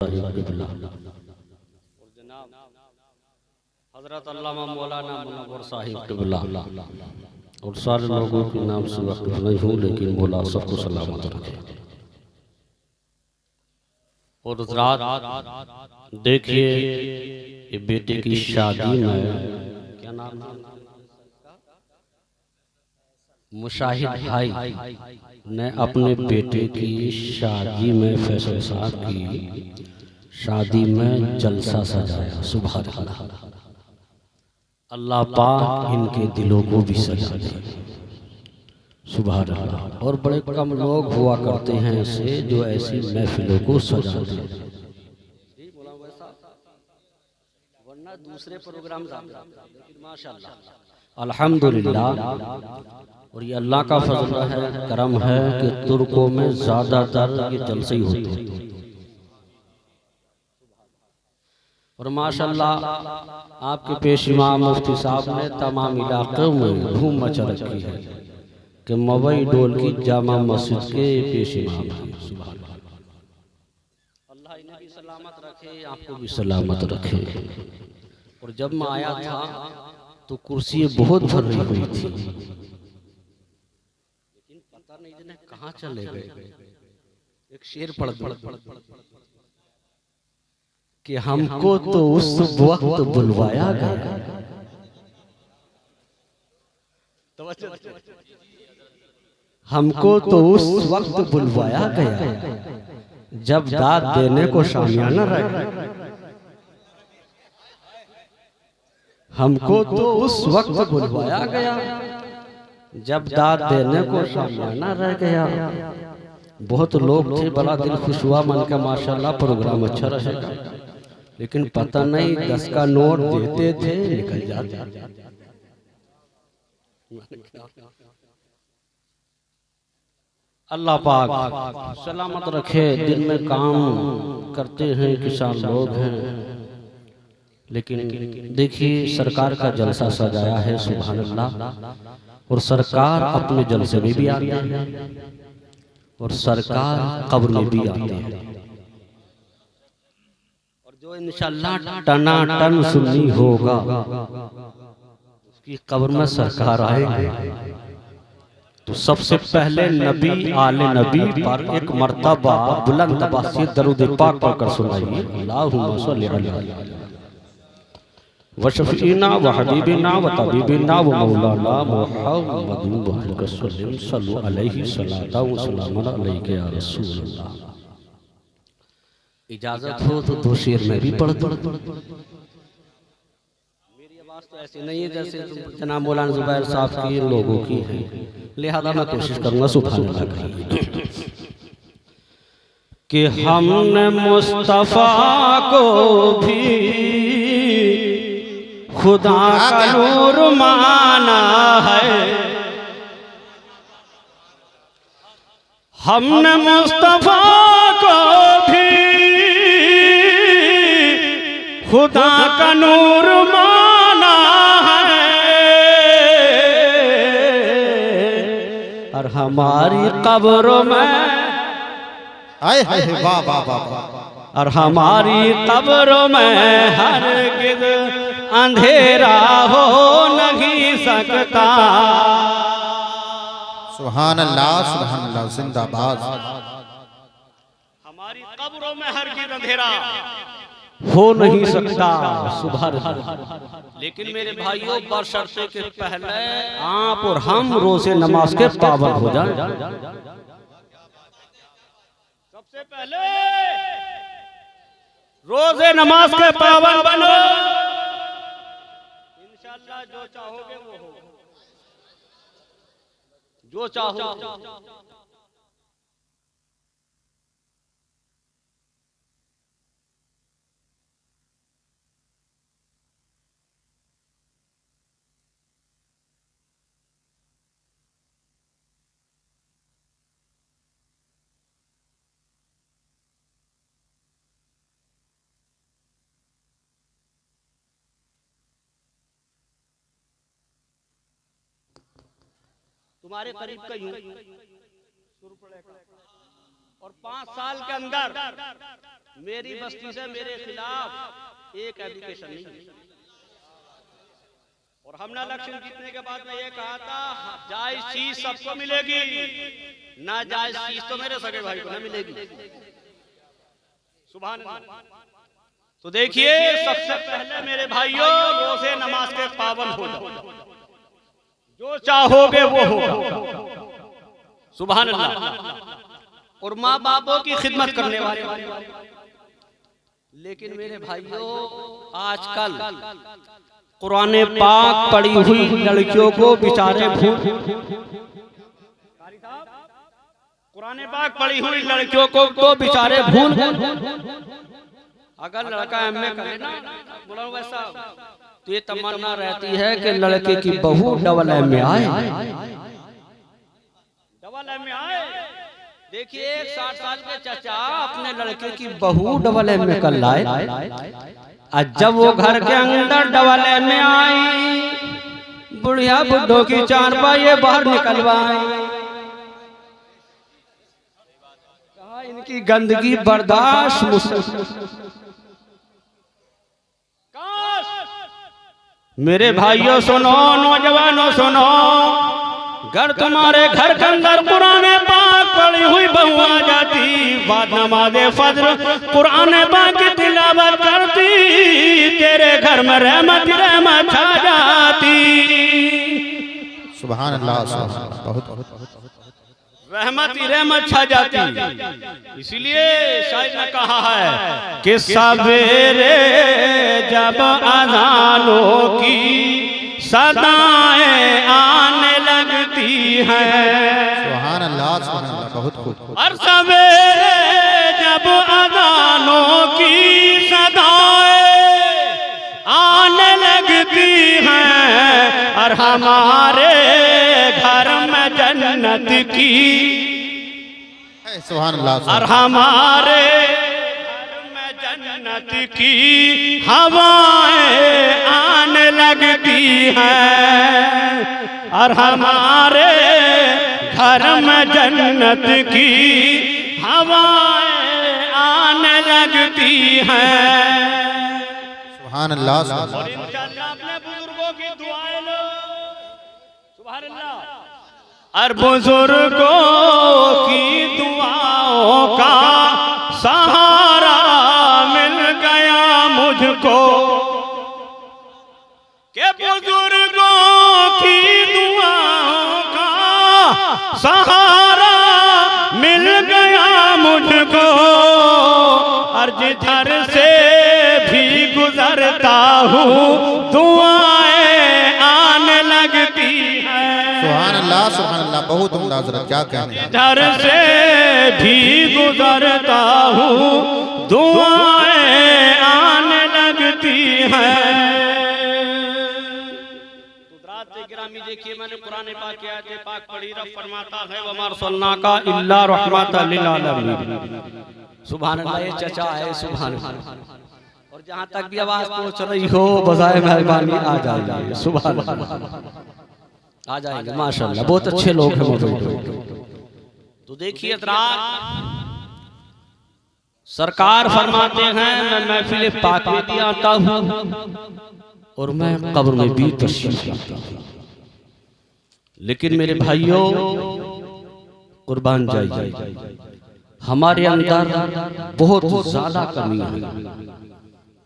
और जनाब हजरत अल्लामा मौलाना मुनव्वर साहिब क़िबला और सारे लोगों के नाम से वक्त नहीं हूँ, लेकिन मौला सबको सलामत रखे। और रात देखिए ये बेटे की शादी में क्या नाम मुशाहिद भाई ने अपने बेटे की शादी में फैसल साहब की शादी में जलसा सजाया। सुभान अल्लाह, अल्लाह पाक इनके दिलों को भी सजा दे। सुभान अल्लाह। और बड़े कम लोग हुआ करते हैं ऐसे जो ऐसी महफिलों को सजाते हैं, वरना दूसरे प्रोग्राम लेकिन माशाअल्लाह अल्हम्दुलिल्लाह। और ये अल्लाह का फजल है, करम है कि तुर्कों में ज्यादातर ये जलसे ही होते हैं। और माशाअल्लाह आपके पेश इमाम मुफ्ती साहब ने तमाम इलाकों में धूम मचा रखी है कि मवई डोल की जामा मस्जिद के पेश इमाम हैं। अल्लाह इन्हें भी सलामत रखे, आपको भी सलामत रखे। और जब मैं आया था तो कुर्सियाँ बहुत भर रही हुई थी, लेकिन पता नहीं जिन्हें कहाँ चले गए। एक शेर पढ़ कि हमको तो उस वक्त बुलवाया गया, हमको तो उस वक्त बुलवाया गया जब दाद देने को शामियाना रह गया। हमको तो उस वक्त बुलवाया गया जब दाद देने को शामियाना रह गया। बहुत लोग थे, बड़ा दिल खुश हुआ, मन का माशाल्लाह प्रोग्राम अच्छा रहेगा, लेकिन पता नहीं 10 का नोट देते थे निकल जाते। अल्लाह पाक सलामत रखे। दिन में काम करते हैं किसान लोग हैं, लेकिन देखिए सरकार का जलसा सजाया है। सुभान अल्लाह। और सरकार अपने जलसे में भी आते हैं और सरकार कब्र में भी आते हैं। और जो इंशाअल्लाह टनाटन सुन्नी होगा उसकी कब्र में सरकार आएंगे तो सबसे पहले नबी आले नबी पर एक मर्तबा बुलंद से दरूद पाक पढ़कर सुनाइए। अल्लाहुम्मा सल्ली अला व शफीना व हबीबिना व तबीबिना व मौलाना मुहम्मद सल्लल्लाहु अलैहि वसल्लम या रसूल अल्लाह। इजाजत हो तो 2 शेर में भी पढ़ दो। मेरी आवाज तो ऐसी नहीं है जैसे जनाब मौलाना जुबैर साहब की लोगों की है, लिहाजा मैं कोशिश करूंगा सुभान अल्लाह कहिए कि हमने मुस्तफा को भी खुदा का नूर माना है, हमने मुस्तफा को भी खुदा का नूर माना है। और हमारी कब्रों में आए हाय वाह वाह वाह। और हमारी कब्रों में हरगिज़ अंधेरा हो नहीं सकता। सुभान अल्लाह जिंदाबाद। हमारी कब्रों में हरगिज़ अंधेरा हो नहीं सकता। सुभान अल्लाह। लेकिन मेरे भाइयों बशर्ते के पहले आप और हम रोज़े नमाज के पाबंद हो जाएं। सबसे पहले रोज़े नमाज के पाबंद बनो, इंशाअल्लाह जो चाहोगे वो हो, जो चाहो। तुम्हारे करीब का यूं और 5 साल के अंदर मेरी बस्ती से मेरे खिलाफ एक एप्लीकेशन नहीं है। और हमने इलेक्शन जीतने के बाद में ये कहा था जायज चीज सबको मिलेगी, ना जायज चीज तो मेरे सगे भाई को न मिलेगी। सुभान अल्लाह। तो देखिए सबसे पहले मेरे भाइयों रोजे नमाज के पाबंद हो जाओ, जो चाहोगे वो होगा। सुभान अल्लाह। और माँ बापों की खिदमत करने वाले। लेकिन मेरे भाइयों आजकल कुरान पाक पढ़ी हुई लड़कियों को बेचारे कुरान पाक पढ़ी हुई लड़कियों को तो बेचारे भूल गए। अगर लड़का एमए करे ना बोला वैसा तो ये तमन्ना रहती है कि लड़के की बहू डबल एमए आए, डबल एमए आए। देखिए 60 साल के चाचा अपने लड़के की बहू डबल एमए कर लाए। आज जब वो घर के अंदर डबल एमए आई, बुढ़िया बुड्ढों की 4 पाई बाहर निकलवाई। कहा इनकी गंदगी बर्दाश्त मेरे भाइयों सुनो, नौजवानों सुनो, घर तुम्हारे घर के अंदर कुरान पाक पढ़ी हुई बहू आ जाती, बाद नमाज़े फज्र कुरान पाक की तिलावत करती, तेरे घर में रहमत रहमत छा जाती। सुभान अल्लाह, बहुत रहमत ही रहमत छा जाती। इसीलिए शायद ने कहा है कि सवेरे जब अज़ानों की सदाएं आने लगती हैं, सुभान अल्लाह, बहुत खूब। और सवेरे जब अज़ानों की सदाएं आने लगती हैं, और हमारे घर में जन्नत की, सुभान अल्लाह, और हमारे घर में जन्नत की हवाएं आने लगती हैं, और हमारे घर में जन्नत की हवाएं आने लगती हैं। सुभान अल्लाह। और इंशाअल्लाह अपने बुजुर्गों की दुआएं लो। सुभान अल्लाह। और बुजुर्गों की दुआओं का सहारा मिल गया मुझको, के बुजुर्गों की दुआओं का सहारा मिल गया मुझको, और जिधर से भी गुजरता हूँ दुआएं आने लगती हैं। सुभान अल्लाह, सुभान अल्लाह, बहुत उम्दा हज़रत, क्या कहने। जिधर से भी गुजरता हूँ दुआएं आने लगती हैं। गिरामी देखिए मैंने कुरान पाक की आयत पाक पढ़ी, रब फरमाता है वमा अरसलनाका इल्ला रहमतल लिल आलमीन। सुभान अल्लाह। ये चचा है सुभान अल्लाह। और जहाँ तक भी आवाज पहुँच रही हो बजाय मेहरबानी आ जाइए। सुभान अल्लाह, आ जाएंगे माशाल्लाह, बहुत अच्छे लोग हैं मौजूद। तो देखिए सरकार फरमाते हैं मैं महफिल पाक में भी आता हूँ और मैं कब्र में भी तशरीफ लाता हूँ। लेकिन मेरे भाइयों कुर्बान जाइए, हमारे अंदर बहुत ज्यादा कमी है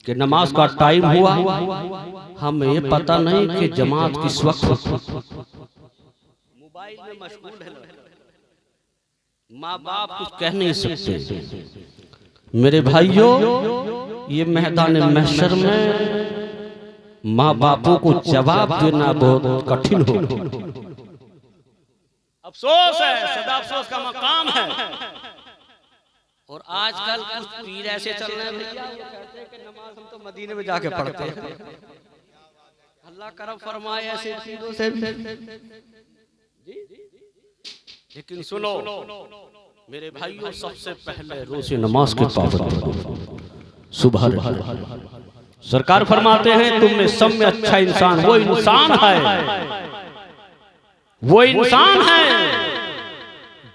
कि नमाज का टाइम हुआ, हमें ये पता नहीं कि जमात किस वक्त। मोबाइल में मशगूल है, माँ बाप कुछ कह नहीं सकते। मेरे भाइयों ये मैदान महशर में माँ बापों को जवाब देना बहुत कठिन हो। अफसोस है, सदा अफसोस का मकाम है। और आजकल कुछ पीर ऐसे चल रहे हैं भैया, वो कहते हैं कि नमाज हम तो मदीने में जाके पढ़ते हैं। अल्लाह करम फरमाए ऐसे पीरों से भी। लेकिन सुनो मेरे भाइयों, सबसे पहले रोज़े नमाज के पाबंद बनो। सुबह सरकार फरमाते हैं तुम में सब में अच्छा इंसान वो इंसान है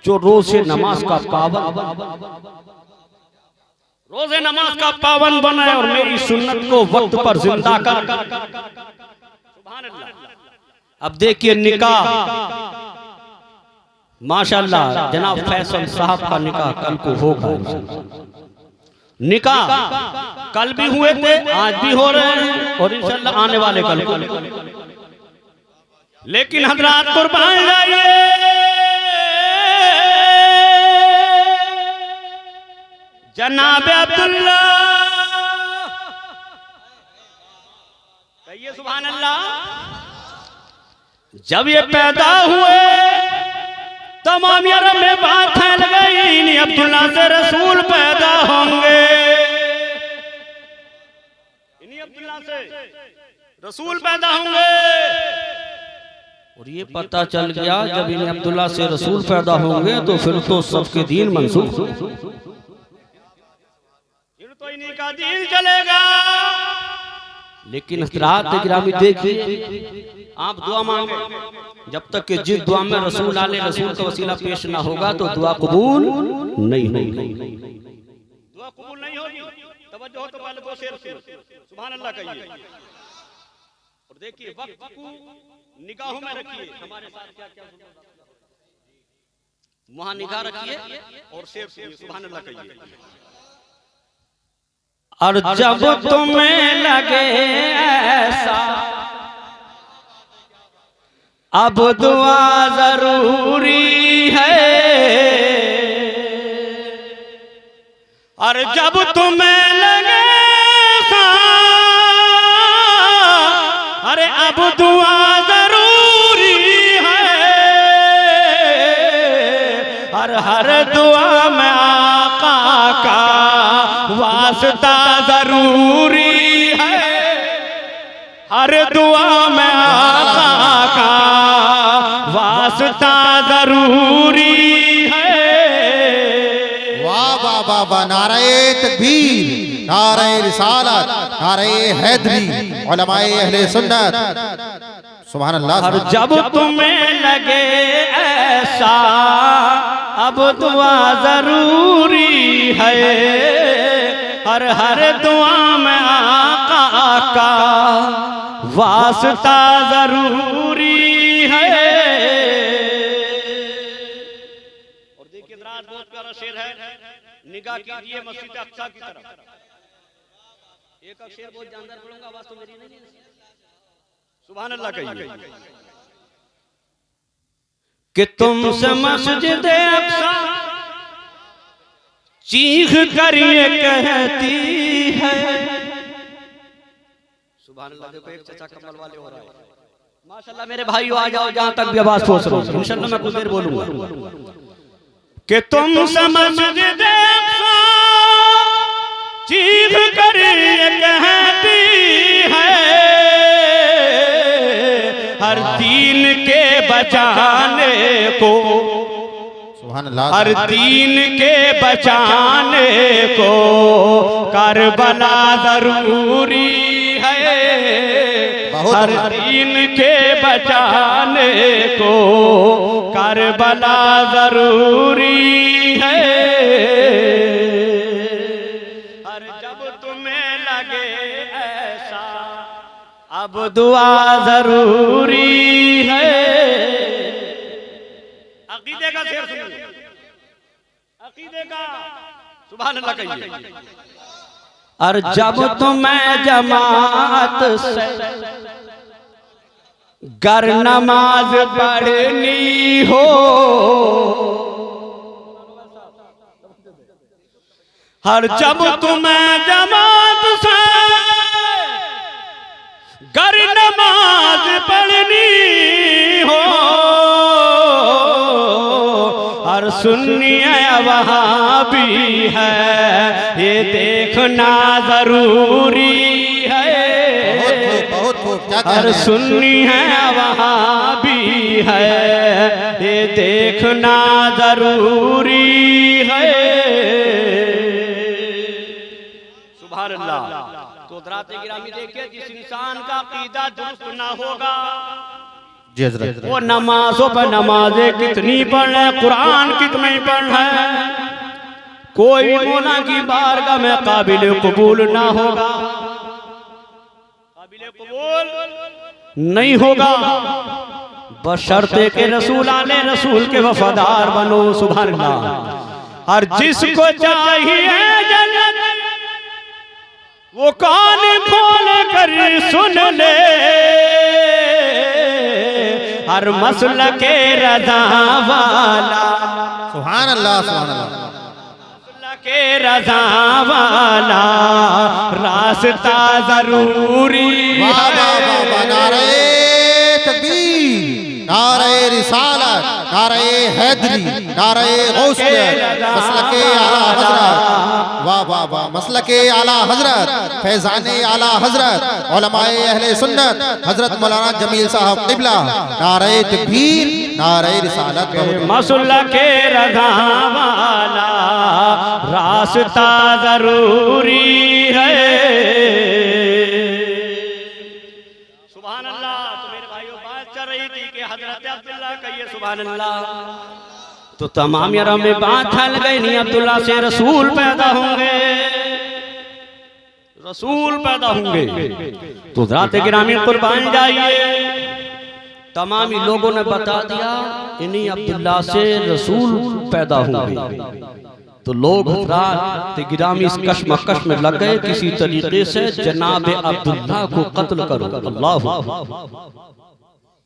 जो रोज़े नमाज का पावन, रोज़े नमाज का पावन बने और मेरी सुन्नत को वक्त पर जिंदा कर। सुभान अल्लाह। अब देखिए निकाह, माशाअल्लाह जनाब फैसल साहब का निकाह कल को होगा। निकाह कल भी हुए थे, आज भी हो रहे हैं और इंशाअल्लाह आने वाले कल को। लेकिन हजरात कुर्बान जाइए, जनाब अब्दुल्ला, कहिए सुभान अल्लाह। जब ये पैदा हुए तमाम अरब में बात फैल गई, इन्हीं अब्दुल्ला से रसूल पैदा होंगे, इन्हीं अब्दुल्ला से रसूल पैदा होंगे। और ये पता चल गया जब इन्हीं अब्दुल्ला से रसूल पैदा होंगे तो फिर तो सबके दीन मंसूख, फिर तो इन्हीं का दीन चलेगा। लेकिन हज़रात गिरामी देखिए, आप दुआ मांगे, जब तक कि जिस दुआ में रसूल आले रसूल का वसीला पेश ना होगा तो दुआ कबूल नहीं होगी, दुआ कबूल नहीं होगी। तवज्जो हो तो पहले दो शेर सुभान अल्लाह कहिए। और देखिए वक्त को निगाहों में रखिए, हमारे साथ क्या क्या वहां निगाह रखिए और शेर सुभान अल्लाह कहिए। और जब तुम्हें लगे ऐसा अब दुआ जरूरी है, और जब तुम्हें लगे ऐसा, अरे अब दुआ जरूरी है, हर दुआ में आका का वास्ता जरूरी है, हर दुआ में आका का वास्ता जरूरी है। वाह वाह वाह वाह, नारे तकबीर, नारे रिसालत, नारे हैदरी, उलमाए अहले सुन्नत, सुभान अल्लाह। और जब तुम्हें लगे ऐसा अब दुआ जरूरी है, हर दुआ में आका का वास्ता जरूरी है। और देखिए बहुत प्यारा शेर है, निगाह कीजिए मस्जिद अक्सा की तरफ। एक शेर बहुत जानदार पढ़ूंगा, आवाज तो मेरी नहीं है। सुभान अल्लाह कहिए कि तुमसे मस्जिद अक्सा चीख कर ये कहती है। सुभान अल्लाह। देखो एक चचा कमल वाले हो रहा है, माशाअल्लाह। मेरे भाइयों आ जाओ, जहां तक भी आवाज पहुंच रही है इंशाअल्लाह मैं कुछ देर बोलूंगा कि तुमसे मस्जिद अक्सा चीख कर ये कहती है, हर दीन के बचाने को, हर दीन के बचाने को करबला जरूरी है, हर दीन के बचाने को करबला जरूरी है। हर जब तुम्हें लगे ऐसा अब दुआ जरूरी है। अकीदे का शेर सुनिए, अकीदे का सुभान अल्लाह कहिए। और जब तुम्हें जमात से गर नमाज पढ़नी हो, हर जब तुम्हें जमात से गर नमाज पढ़नी हो, हर सुन्निया वहाँ भी है ये देखना जरूरी है, हर सुन्नी है वहाँ भी है ये देखना जरूरी है। सुभान अल्लाह। तो हज़रात गिरामी देखिए, जिस इंसान का अकीदा दुरुस्त ना होगा, जी हजरत। वो नमाजों पर नमाजें कितनी पढ़ है, कुरान कितने पढ़ है, कोई मौला की बारगाह में काबिल कबूल ना होगा, काबिल कबूल नहीं होगा, बशर्ते के रसूल आले रसूल के वफादार बनो। सुभान अल्लाह। हर जिसको चाहिए जन्नत वो कान खोल कर सुन ले, हर मसला के रज़ा वाला। सुभान अल्लाह सुभान अल्लाह। मसला के रज़ा वाला रास्ता जरूरी है। नारे तकबीर, नारे रिसालत, नारे हैदरी, नारे गौसियत, मसलके आला हजरत। वाह वाह वाह। मसलके आला हजरत, फैजाने आला हजरत, उलमाए अहले सुन्नत हजरत मौलाना जमील साहब क़िबला। नारे तकबीर, नारे रिसालत। मसलके रज़ा वाला रास्ता जरूरी है। सुभान अल्लाह। तो मेरे भाइयों बात चल रही थी कि हजरत अब्दुल्ला कहिए सुभान अल्लाह। तो तमाम यारों में बात फैल गई, नहीं अब्दुल्ला से रसूल पैदा होंगे, रसूल पैदा होंगे। तो ज़ात गिरामी कुर्बान जाइए, तमामी लोगों ने बता दिया इन्हीं अब्दुल्ला से रसूल पैदा होंगे। तो लोग ज़ात गिरामी इस कश्मकश में लग गए, किसी तरीके से जनाब अब्दुल्ला को कत्ल करो। अल्लाह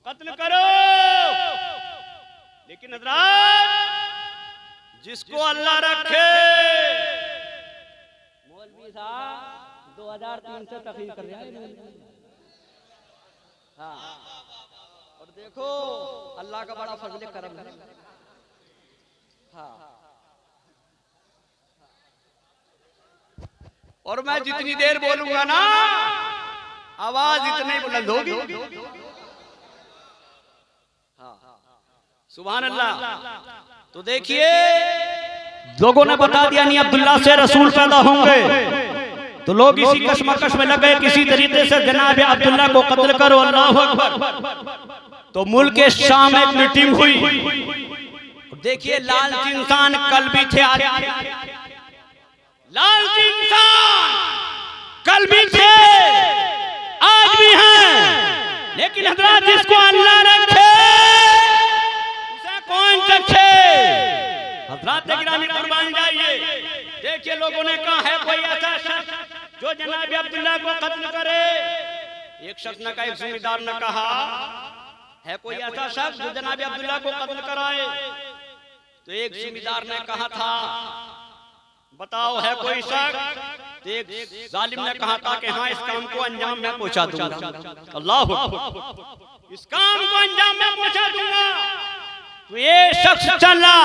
कत्ल करो। लेकिन हज़रात जिसको अल्लाह रखे, मौलवी साहब 2003 से तकरीर कर रहे हैं। हाँ, और देखो अल्लाह का बड़ा फजल करम है। हाँ, और मैं जितनी देर बोलूंगा ना आवाज इतनी बुलंद होगी। सुभान अल्लाह। तो देखिए लोगों ने बता दिया नहीं अब्दुल्ला से रसूल पैदा होंगे। तो लोग इसी कश्मकश में लग गए, किसी तरीके से जनाब अब्दुल्ला को कत्ल करो। अल्लाह अकबर। तो मुल्क के शाम एक मीटिंग हुई। देखिए लालची इंसान कल भी थे, लालची इंसान कल भी थे, आज भी हैं। लेकिन हज़रात जिसको अल्लाह रखे कौन रखे? हज़रात गिरामी कुर्बान जाइए। देखिए लोगों ने कहा है कोई ऐसा शख्स जो जनाब अब्दुल्ला को कत्ल करे। एक शख्स ने कहा, एक जिम्मेदार ने कहा है कोई ऐसा शख्स जो जनाब अब्दुल्ला को कत्ल कराए। तो एक जिम्मेदार ने कहा था बताओ है कोई शख्स। तो एक जालिम ने कहा था कि हाँ इस काम को अंजाम मैं पहुंचा दूंगा। अल्लाह इस काम को अंजाम मैं पहुंचा दूंगा। तो ये शख्स चला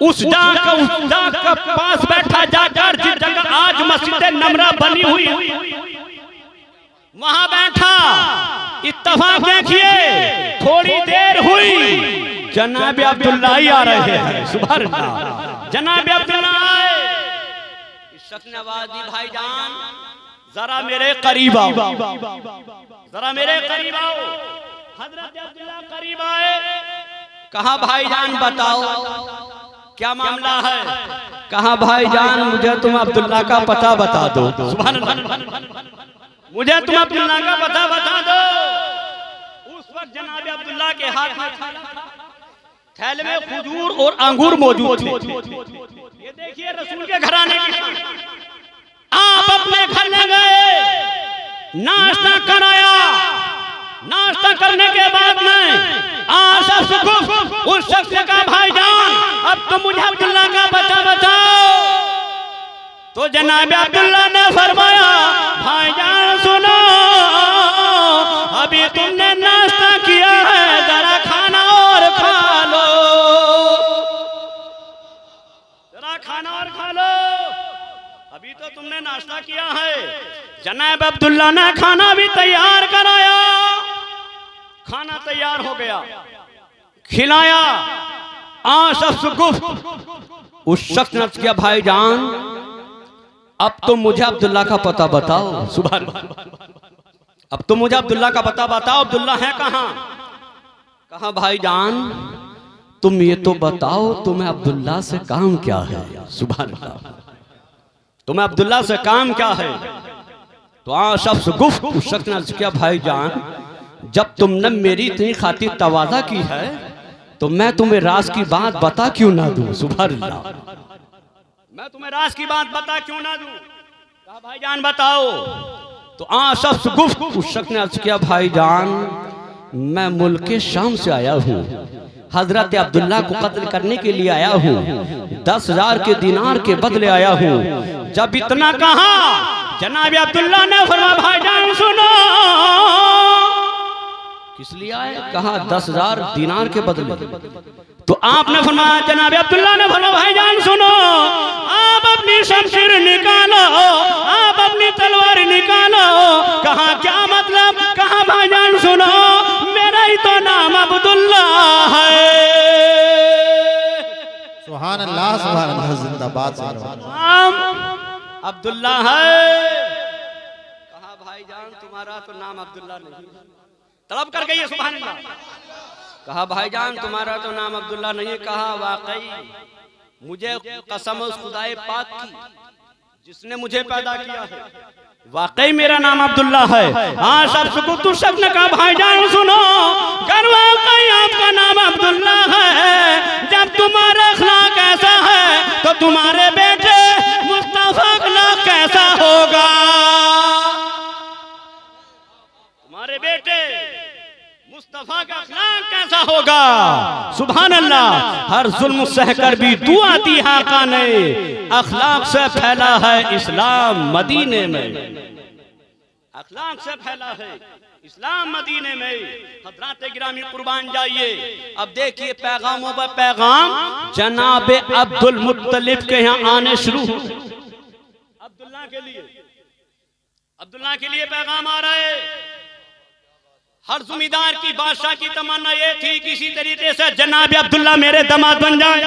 उस डाक के पास बैठा, जाकर जिस जगह आज मस्जिद नमरा बनी हुई वहां बैठा। इत्तफाक देखिए थोड़ी देर हुई जनाब अब्दुल्ला ही आ रहे हैं। सुभान अल्लाह। जनाब अब्दुल्ला आए। इस शख्स ने आवाज दी भाईजान जरा मेरे करीब आओ, जरा मेरे करीब आओ। हजरत अब्दुल्ला करीब आए। कहा भाईजान बताओ क्या मामला है? कहा भाईजान मुझे तुम अब्दुल्ला का पता बता दो। सुभान अल्लाह। मुझे तुम अब्दुल्ला का पता बता दो। उस वक्त जनाब अब्दुल्ला के हाथ में थैले में खजूर और अंगूर मौजूद थे। ये देखिए रसूल के घराने की आप अपने घर में गए, नाश्ता कराया। नाश्ता करने के बाद में उस शख्स ने कहा भाईजान अब तो मुझे अब्दुल्ला का पता बताओ। तो जनाब अब्दुल्ला ने फरमाया भाईजान सुनो, अभी तुमने नाश्ता किया है, जरा खाना और खा लो, जरा खाना और खा लो। अभी तो तुमने नाश्ता किया है। जनाब अब्दुल्ला ने खाना भी तैयार कराया। खाना तैयार हो गया, खिलाया। उस शख्स ने किया भाईजान अब तो मुझे अब्दुल्ला का पता बताओ। सुभान अल्लाह। अब तो मुझे अब्दुल्ला का पता बताओ, अब्दुल्ला है कहाँ? कहा भाईजान तुम ये तो बताओ तुम्हें अब्दुल्ला से काम क्या है। सुभान अल्लाह, तुम्हें अब्दुल्ला से काम क्या है। तो शख्स गुफ्त उस शख्स ने अर्ज किया भाईजान जब तुमने मेरी इतनी खातिर तवाज़ा की है तो मैं तुम्हें राज की बात बता क्यों ना दूं। सुभान अल्लाह, मैं तुम्हें राज की बात बता क्यों ना दूं। कहा भाईजान बताओ। तो शख्स गुफ्त उस शख्स ने अर्ज किया भाईजान मैं मुल्क शाम से आया हूँ, हजरत अब्दुल्ला को कत्ल करने के लिए आया हूँ, 10,000 के दिनार के बदले आया हूँ। जब इतना कहा जनाब अब्दुल्ला ने फरमाया भाईजान सुनो। किस लिए आए। कहा 10,000 दिनार के बदले। तो आपने फरमाया जनाब अब्दुल्ला ने फरमाया भाईजान सुनो, आप अपनी शमशीर निकालो, आप अपनी तलवार निकालो। कहा क्या मतलब। कहा भाईजान सुनो मेरा ही तो नाम अब्दुल्ला है। सुभान अल्लाह, सुभान अल्लाह, जिंदाबाद। नाम अब्दुल्ला है। कहा भाईजान तुम्हारा तो नाम अब्दुल्ला नहीं। तलब कर गई है। सुभान अल्लाह। कहा भाईजान तुम्हारा तो नाम अब्दुल्ला नहीं। कहा वाकई मुझे कसम उस खुदाए पाक की जिसने मुझे पैदा किया है, वाकई मेरा नाम अब्दुल्ला है। हाँ शख्स ने कहा भाईजान सुनो कर वाकई आपका नाम अब्दुल्ला है। जब तुम्हारा अखलाक ऐसा है तो तुम्हारे बेटे मुस्तफा अखलाक कैसा होगा। तुम्हारे बेटे मुस्तफा का अखलाक कैसा होगा। सुभान अल्लाह। हर जुल्म सहकर भी दुआ दी आका ने, अखलाक से फैला है इस्लाम मदीने में। अखलाक से फैला है इस्लाम मदीने में। हजरात गिरामी कुर्बान जाइए। अब देखिए पैगामों पर पैगाम जनाब अब्दुल मुत्तलिब के यहाँ आने शुरू। अब्दुल्ला के लिए पैगाम आ रहा है। हर जुमीदार की बादशाह की तमन्ना ये थी किसी तरीके से जनाब अब्दुल्ला मेरे दामाद बन जाए।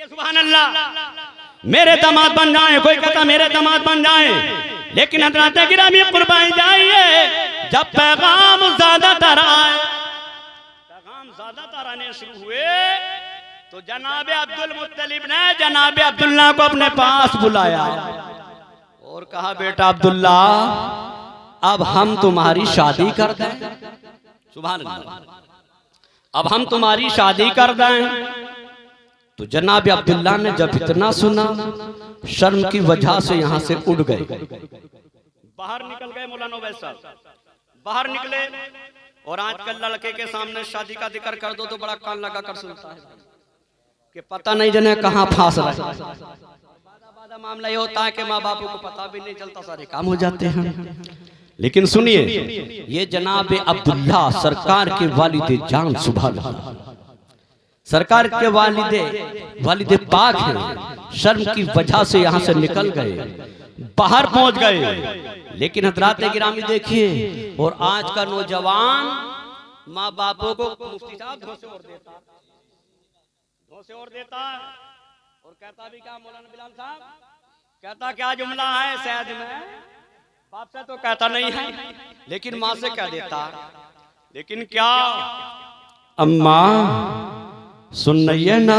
सुभान अल्लाह, मेरे दामाद बन जाए। कोई कहता मेरे दामाद बन जाए। लेकिन हजरत गिरामी कुर्बान जाइए जब पैगाम ज्यादातर आए, पैगाम ज्यादातर आने शुरू हुए तो जनाब अब्दुल मुत्तलिब ने जनाब अब्दुल्ला को अपने पास बुलाया और कहा बेटा अब्दुल्ला अब हम तुम्हारी शादी कर दें। सुभान अल्लाह, अब हम तुम्हारी शादी कर दें। तो जनाब अब्दुल्ला ने जब इतना सुना शर्म की वजह से यहाँ से उड़ गए, बाहर निकल गए। मौलाना वैसा बाहर निकले और आजकल लड़के के सामने शादी का जिक्र कर दो तो बड़ा कान लगा कर सुनता है कि पता नहीं जने कहाँ फांस रहा है। मामला ये होता है कि माँ बापों को पता भी नहीं चलता, सारे काम हो जाते हैं। लेकिन सुनिए ये जनाब अब्दुल्ला सरकार के वालिद जान, सुभान अल्लाह, सरकार के वालिद पाक हैं। शर्म की वजह से यहाँ से निकल गए, बाहर पहुंच गए। लेकिन हजरात गिरामी देखिए और आज का नौजवान माँ बापों को मुफ्ती साहब धोसे और देता है और कहता भी क्या मौलाना बिलाल साहब कहता क्या जुमला है शायद में बाप से तो कहता नहीं है लेकिन माँ से कह देता। लेकिन क्या अम्मा सुनिए ना,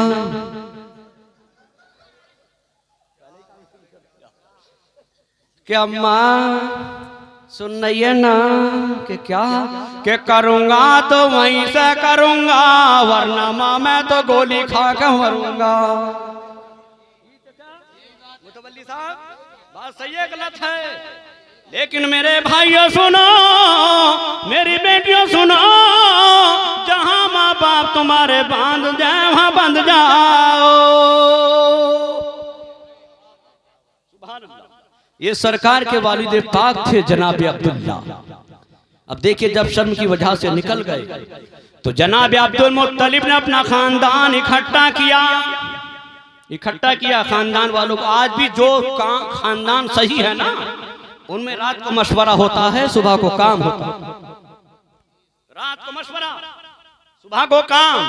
क्या अम्मा सुनिए ना कि क्या कि करूंगा तो वहीं से करूंगा वरना माँ मैं तो गोली खा के मरूंगा। मुतवल्ली साहब बात सही है गलत है, लेकिन मेरे भाइयों सुनो, मेरी बेटियों सुनो, जहां माँ बाप तुम्हारे बांध जाए वहां बंध जाओ। ये सरकार के वालिद पाक थे जनाब अब्दुल्ला। अब देखिए जब शर्म की वजह से निकल गए तो जनाब अब्दुल मुत्तलिब ने अपना खानदान इकट्ठा किया खानदान वालों को। आज भी जो खानदान सही है ना उनमें रात को मशवरा होता है, सुबह को काम होता है। रात को मशवरा, सुबह को काम।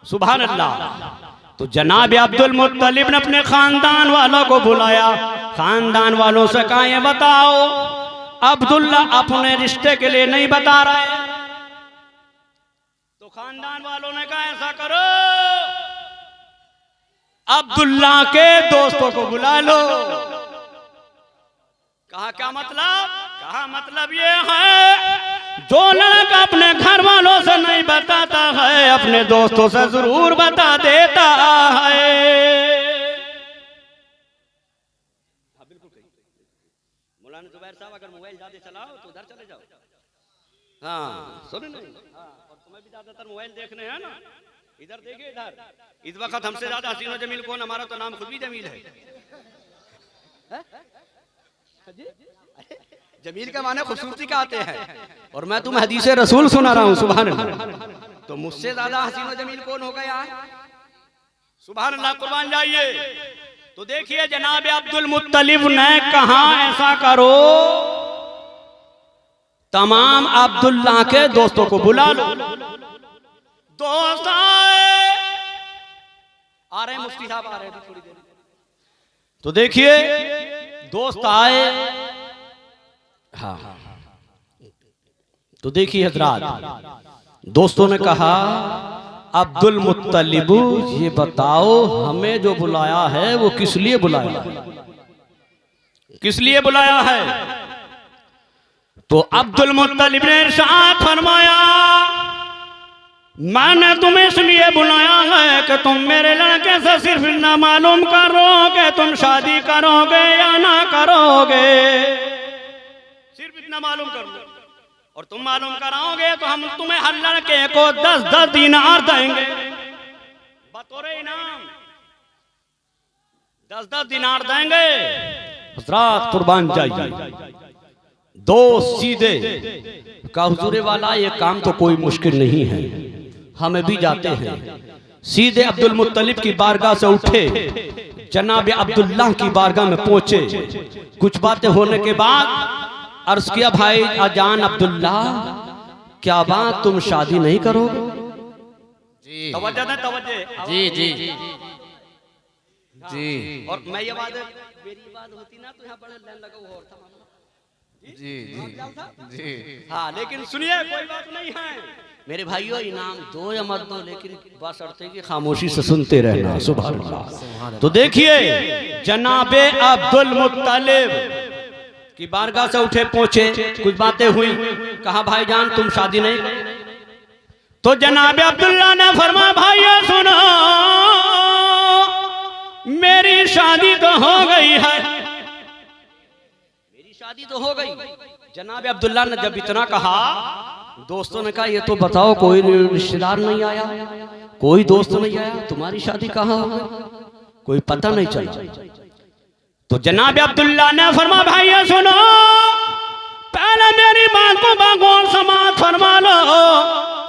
सुभान अल्लाह। तो जनाब अब्दुल मुत्तलिब ने अपने खानदान वालों को बुलाया, खानदान वालों से कहा ये बताओ अब्दुल्ला अपने रिश्ते के लिए नहीं बता रहे, खानदान वालों ने कहा ऐसा करो, अब्दुल्ला के दोस्तों को बुला लो। कहा क्या मतलब? कहा मतलब ये है जो लड़का अपने घर वालों से नहीं बताता है अपने दोस्तों से जरूर बता देता है। हाँ बिल्कुल कही। मौलाना जुबैर साहब अगर मोबाइल ज्यादा चलाओ तो उधर चले जाओ। हाँ सुन नहीं। हाँ, और तुम्हें भी ज्यादातर मोबाइल देखने हैं ना, इधर देखिए इधर। इस वक्त हमसे ज्यादा हसीन और जमील कौन? हमारा तो नाम खुद भी जमील है। जमील का माने खूबसूरती का आते हैं, और मैं तुम्हें हदीस रसूल सुना रहा हूँ। सुभान अल्लाह। तो मुझसे ज्यादा हसीन और जमील कौन होगा यार? सुभान अल्लाह, कुर्बान जाइए। तो देखिए जनाब अब्दुल मुत्तलिब ने कहा ऐसा करो, तमाम अब्दुल्ला के दोस्तों को बुला लो। दोस्त आए, आ रहे मुफ्ती साहब आ रहे हैं थोड़ी देर। तो देखिए दोस्त आए। हाँ तो देखिए हजरात, दोस्तों ने कहा अब्दुल मुत्तलिब ये बताओ हमें जो बुलाया है वो किस लिए बुलाया है? किस लिए बुलाया है? तो अब्दुल मुत्तलिब ने इरशाद फरमाया मैंने तुम्हें इसलिए बुलाया है कि तुम मेरे लड़के से सिर्फ इतना मालूम करो कि तुम शादी करोगे या ना करोगे। सिर्फ इतना मालूम कर लो, और तुम मालूम कराओगे तो हम तुम्हें हर लड़के को 10-10 दीनार देंगे बतौर इनाम। 10-10 दीनार देंगे। हज़रात कुर्बान जाइए। दो सीधे का हुजूर वाला ये काम तो कोई मुश्किल नहीं है, हमें भी जाते हैं। सीधे अब्दुल मुत्तलिब की बारगाह से उठे, जनाब अब्दुल्लाह की बारगाह में पहुंचे। कुछ बातें होने के बाद अर्ज किया भाई अजान अब्दुल्ला क्या बात तुम शादी नहीं करोगे? जी तवज्जो दें, तवज्जो। जी जी जी। और मैं ये बात मेरी बात होती ना तो यहाँ बड़े लाइन लगा हुआ और था जी जी जी। हाँ लेकिन सुनिए कोई बात नहीं है मेरे भाइयों, इनाम दो या मत दो लेकिन बात शर्त की खामोशी से सुनते रहना। सुभान अल्लाह। तो देखिए जनाबे अब्दुल मुत्तलिब की बारगाह से उठे पहुंचे, कुछ बातें हुई, कहा भाईजान तुम शादी नहीं करोगे? तो जनाब अब्दुल्ला ने फरमाया भाइयों सुनो, मेरी शादी तो हो गई है, मेरी शादी तो हो गई। जनाब अब्दुल्ला ने जब इतना कहा, दोस्तों ने कहा ये तो बताओ कोई रिश्तेदार नहीं आया, कोई दोस्त नहीं आया, तुम्हारी शादी कहाँ हो गई? कोई पता नहीं चला। तो जनाब अब्दुल्ला ने फरमा भाइयों सुनो, पहले मेरी बात को बागौर समात फरमा लो।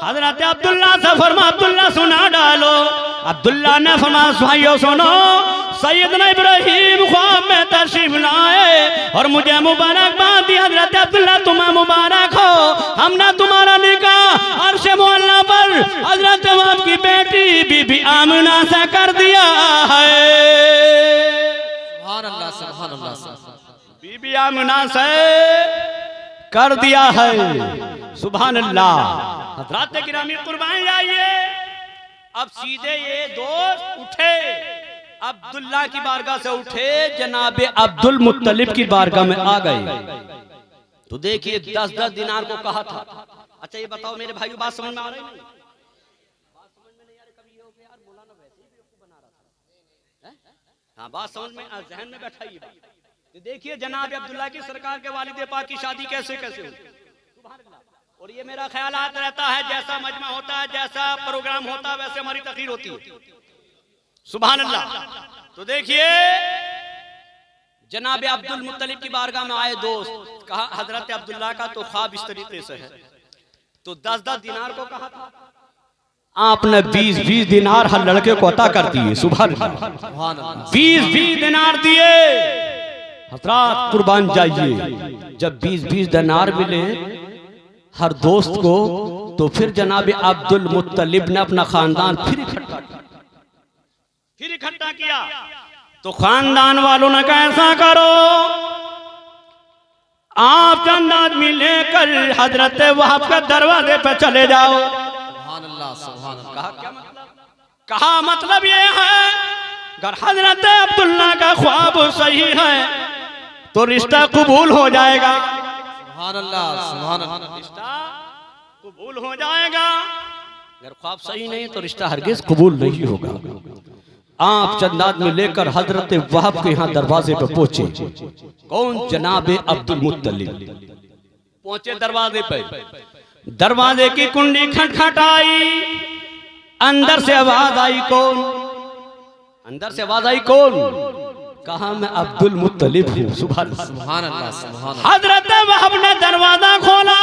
हजरत अब्दुल्ला से फरमा अब्दुल्ला सुना डालो। अब्दुल्ला ने फरमा भाइयों सुनो, सैयदना इब्राहिम ख्वाब में तशरीफ लाए और मुझे मुबारकबाद दी। हजरत अब्दुल्ला तुम्हें मुबारक हो, हमने तुम्हारा निकाह अर्श मोहल्ला पर हजरत आपकी बेटी बीबी आमिना से कर दिया है। सुभान अल्लाह। बीबी आमिना से कर दिया है। सुभान अल्लाह। हज़रात गिरामी कुर्बान जाइए। अब सीधे ये दोस्त उठे, अब्दुल्ला की बारगाह से उठे, जनाबे अब्दुल मुत्तलिब की बारगाह में आ गए। तो देखिए 10-10 दिनार को कहा था। अच्छा ये बताओ मेरे भाइयों बात समझ में आ रही है? बात समझ में नहीं आ रही? कभी ये हो गया यार मौलाना वैसे ही बेवकूफ बना रहा था। हाँ बात समझ में जहन में बैठा ये बात। तो देखिए जनाब अब्दुल्ला की सरकार के वालिद पाक की शादी कैसे कैसे हुई। और ये मेरा ख्यालात रहता है जैसा मजमा होता है, जैसा प्रोग्राम होता है, वैसे हमारी तकरीर होती है। सुभान अल्लाह। तो देखिए जनाब अब्दुल मुत्तलिब की बारगाह में आए दोस्त, कहा हजरत अब्दुल्ला का तो ख्वाब इस तरीके से है। तो 10-10 दिनार को कहा था, आपने 20-20 दिनार हर लड़के को अता कर दिए। सुभान अल्लाह। 20-20 दिनार दिए। हज़रात कुर्बान जाइए। जब 20-20 दिनार मिले हर दोस्त को, तो फिर जनाब अब्दुल मुत्तलिब ने अपना खानदान फिर इकट्ठा किया। तो खानदान वालों ने कहा ऐसा करो, आप चंद आदमी लेकर हजरत वहाब के दरवाजे पे चले जाओ। सुभान अल्लाह सुभान अल्लाह। कहा क्या मतलब? कहा मतलब ये है अगर हजरत अब्दुल्ला का ख्वाब सही है तो रिश्ता कबूल हो जाएगा। सुभान अल्लाह सुभान अल्लाह। रिश्ता कबूल हो जाएगा। अगर ख्वाब सही नहीं तो रिश्ता हरगिज कबूल नहीं होगा। आप चंद आदमी लेकर हजरत वहाब के यहाँ दरवाजे पे पहुंचे। कौन? जनाबे अब्दुल मुत्तलिब पहुंचे दरवाजे पे। दरवाजे की कुंडी खटखटाई। अंदर से आवाज आई। कौन? अंदर से आवाज आई। कौन? कहा मैं अब्दुल मुत्तलिब हूँ। सुभान अल्लाह सुभान अल्लाह सुभान अल्लाह। हजरत वहाब ने दरवाजा खोला।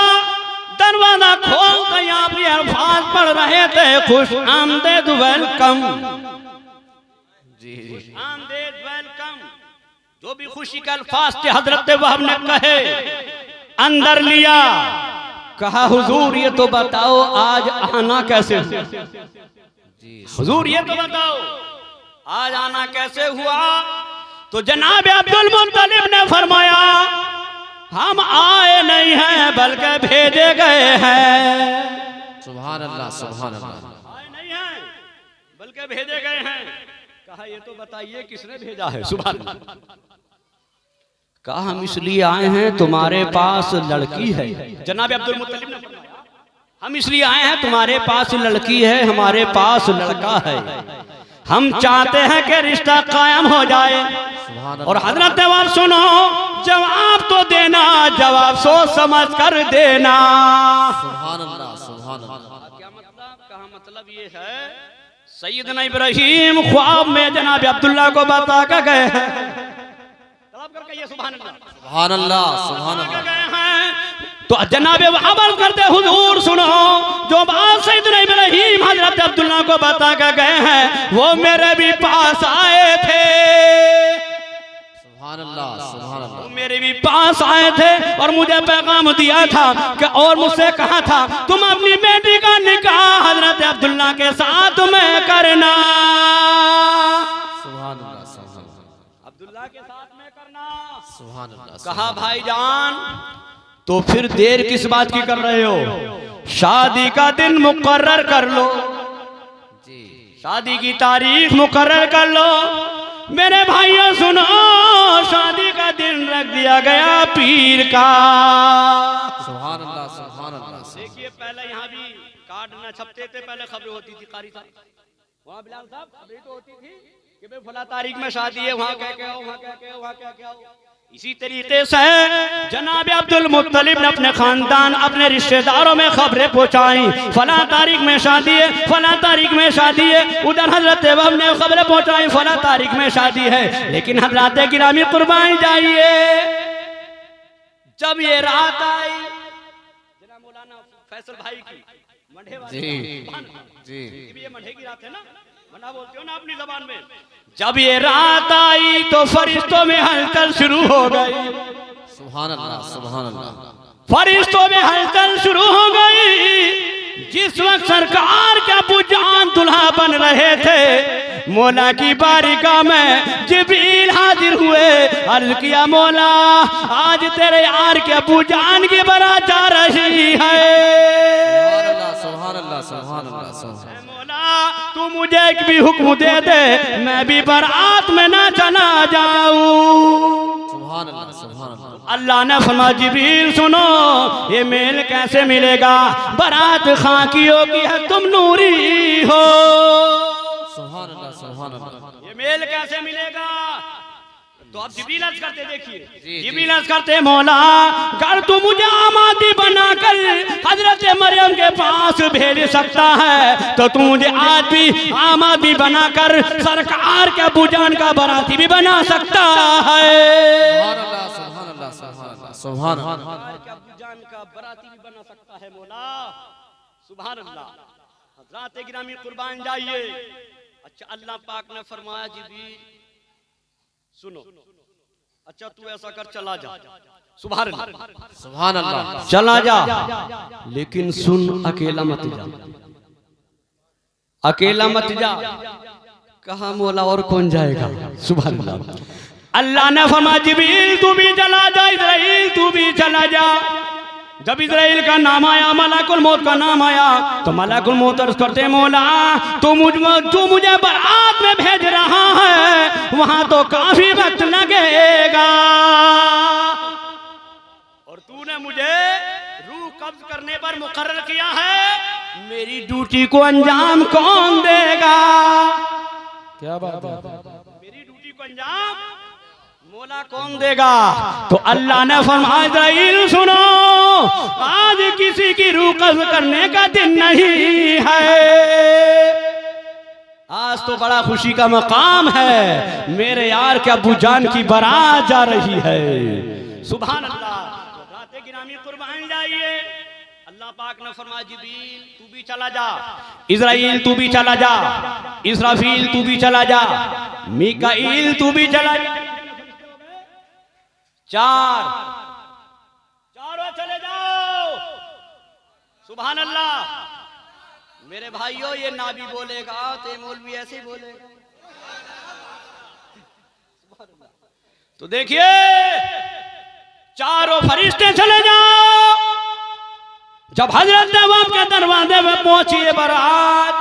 दरवाजा खोल कर यहाँ पे अल्फाज पढ़ रहे थे, खुश आमदेद वेलकम, जी जी आमदेद वेलकम। जो भी खुशी के अल्फाज थे हजरत वहाब ने कहे। अंदर लिया। कहा हुजूर ये तो बताओ आज आना कैसे हुआ? जी हुजूर ये तो बताओ आज आना कैसे हुआ? तो जनाब अब्दुल मुत्तलिब ने फरमाया हम आए नहीं हैं बल्कि भेजे गए हैं। सुभान अल्लाह सुभान अल्लाह। आए नहीं हैं बल्कि भेजे गए हैं। कहा ये तो बताइए किसने भेजा है? सुभान अल्लाह। कहा हम इसलिए आए हैं तुम्हारे पास लड़की है। जनाब अब्दुल मुत्तलिब ने फरमाया हम इसलिए आए हैं तुम्हारे पास लड़की है, हमारे पास लड़का है। हम चाहते हैं कि रिश्ता कायम हो जाए। और हजरत वहाब सुनो, जवाब तो देना, जवाब सोच समझ कर देना। सुभान अल्लाह सुभान अल्लाह। क्या मतलब? कहा मतलब ये है सैयदना इब्राहिम ख्वाब में जनाब अब्दुल्ला को बता कर गए हैं। तलब कर कहिए सुभान अल्लाह। सुभान अल्लाह सुभान अल्लाह। गए हैं तो जनाब वहाब करते हुजूर सुनो, जो बात सैयदना इब्राहिम हजरत अब्दुल्ला को बता कर गए हैं वो मेरे भी पास आए थे। सुभान अल्लाह सुभान अल्लाह। मेरे भी पास आए थे और मुझे पैगाम दिया था कि और मुझसे कहा था तुम अपनी बेटी का निकाह हजरत अब्दुल्ला के साथ में करना। सुभान अल्लाह सुभान अल्लाह। अब्दुल्ला के साथ में करना। सुभान अल्लाह। कहा भाईजान तो फिर देर किस बात की कर रहे हो? शादी का दिन मुकर्रर कर लो। जी शादी की तारीख मुकर्रर कर लो। मेरे भाइयों सुनो, शादी का दिन रख दिया गया पीर का। सुभान अल्लाह सुभान अल्लाह। देखिए पहले यहाँ भी कार्ड न छपते थे, पहले खबरें होती थी। कारी साहब वहाँ बिलाल साहब खबरें तो होती थी कि भाई फला तारीख में शादी है, वहाँ क्या क्या हो, वहाँ क्या क्या हो, वहाँ क्या क्या हो। इसी तरीके से जनाब अब्दुल मुत्तलिब ने अपने खानदान अपने रिश्तेदारों में खबरें पहुंचाई, फला तारीख में शादी है, फला तारीख में शादी है। उधर हजरत वहाब ने खबरें पहुंचाई फला तारीख में शादी है। लेकिन हजरत गिरामी कुर्बान जाइए, जब ये रात आई जनाब मौलाना फैसल भाई की मंढे वाली जी जी ये मंढे की रात है ना, मंढा बोलते हो ना अपनी जबान में। जब ये रात आई तो फरिश्तों में हलचल शुरू हो गई। सुभान अल्लाह सुभान अल्लाह। फरिश्तों में हलचल शुरू हो गई। जिस वक्त सरकार के अबू जान दुल्हा बन रहे थे, मौला की बारगाह में जिब्रील हाजिर हुए। अर्ज किया मौला आज तेरे यार के अबू जान की बारात जा रही है। सुभान अल्लाह सुभान अल्लाह सुभान। तू मुझे एक भी हुक्म दे दे, मैं भी बारात में ना चला जाऊं। सुभान अल्लाह सुभान अल्लाह। अल्लाह ने फरमाया जिब्रील सुनो, ये मेल कैसे मिलेगा? बारात खाकियों की है, तुम नूरी हो। सुभान अल्लाह सुभान अल्लाह। ये मेल कैसे मिलेगा? तो आप जिब्रील अर्ज करते देखिए, जी। जिब्रील अर्ज करते मौला अगर तू मुझे आमादी बनाकर हजरत मरियम के पास भेज सकता है तो तू मुझे आज भी आमादी बनाकर सरकार के अबू जान का बाराती भी बना सकता है। सुभान अल्लाह सुभान अल्लाह सुभान अल्लाह सुभान अल्लाह। अबू जान का बाराती भी बना सकता है मौला। सुभान अल्लाह। हजरत गिरामी कुर्बान जाइए। अच्छा अल्लाह पाक ने फरमाया जिब्रील सुनो, अच्छा तू ऐसा कर चला जा। सुभान अल्लाह सुभान अल्लाह। चला जा, लेकिन सुन अकेला मत जा, अकेला मत जा। कहा मौला और कौन जाएगा? सुभान अल्लाह। अल्लाह ने फरमाया जिब्रील तू भी चला जा, इस्राईल तू भी चला जा। जब इजराइल का नाम आया, मलाकुल मौत का नाम आया, तो मलाकुल मौत अर्ज करते मौला तो मुझे बारात में भेज रहा है वहां तो काफी वक्त लगेगा, और तूने मुझे रूह कब्ज करने पर मुकर्रर किया है, मेरी ड्यूटी को अंजाम कौन देगा? क्या बात है? मेरी ड्यूटी को अंजाम मौला कौन देगा? तो अल्लाह ने फरमाया इज़राइल सुनो, आज किसी की रूह कब्ज करने का दिन नहीं है, आज तो बड़ा खुशी का मकाम है, मेरे यार के अब्बू जान की बारात जा रही है। सुभान अल्लाह। रात गिरामी कुर्बान जाइए, अल्लाह पाक ने फरमाया जिब्रील तू भी चला जा, इज़राइल तू भी चला जा, इसराफील तू भी चला जा, मीकाईल तू भी चला जा, चारों चले जाओ। सुभान अल्लाह। मेरे भाइयों ये नाबी बोलेगा तो मौलवी ऐसे ही बोलेगा। तो देखिए चारों फरिश्ते चले जाओ। जब हजरत वहाब के दरवाजे में पहुंची बारात,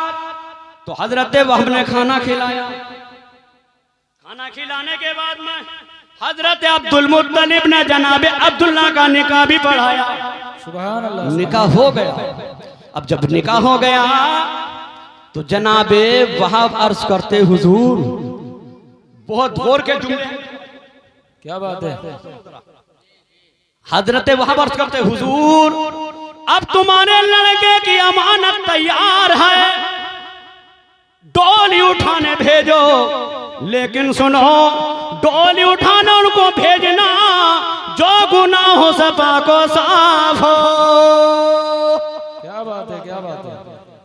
तो हजरत वहाब ने खाना खिलाया। खाना खिलाने के बाद में हजरत अब्दुल मुत्तलिब ने जनाबे अब्दुल्ला का निकाह भी पढ़ाया। सुभान अल्लाह। निकाह हो गया। अब जब निकाह हो गया तो जनाबे वहाब अर्ज करते हुजूर, बहुत गौर के जुमले। क्या बात है? हजरत वहाब अर्ज करते हुजूर, अब तुम्हारे लड़के की अमानत तैयार है, डोली उठाने भेजो, लेकिन सुनो डोली उठाना उनको भेजना जो गुनाहों से पाको साफ हो। क्या बात है? क्या बात है?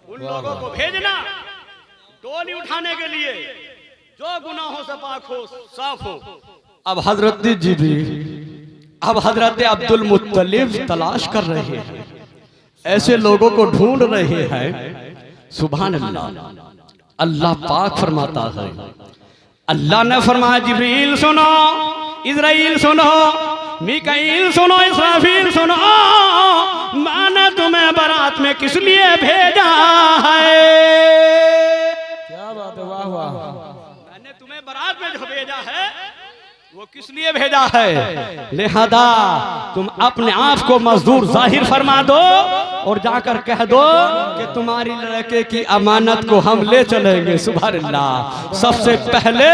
उन लोगों को भेजना डोली उठाने के लिए जो गुनाहों से पाक हो, साफ हो। अब हजरत अब हजरत अब्दुल मुत्तलिब तलाश कर रहे हैं, ऐसे लोगों को ढूंढ रहे हैं। सुभान अल्लाह। अल्लाह पाक फरमाता है, अल्लाह ने फरमाया जिब्रील सुनो, इज़राइल सुनो, मीकाईल सुनो, इसराफील सुनो, मैंने तुम्हें बारात में किस लिए भेजा है? क्या बात है? वाह वाह। मैंने तुम्हें बारात में जो भेजा है वो किस लिए भेजा है? लिहाजा तुम अपने आप को मजदूर जाहिर फरमा दो और जाकर कह दो कि तुम्हारी लड़के की अमानत को हम ले चलेंगे। सुभान अल्लाह। सबसे पहले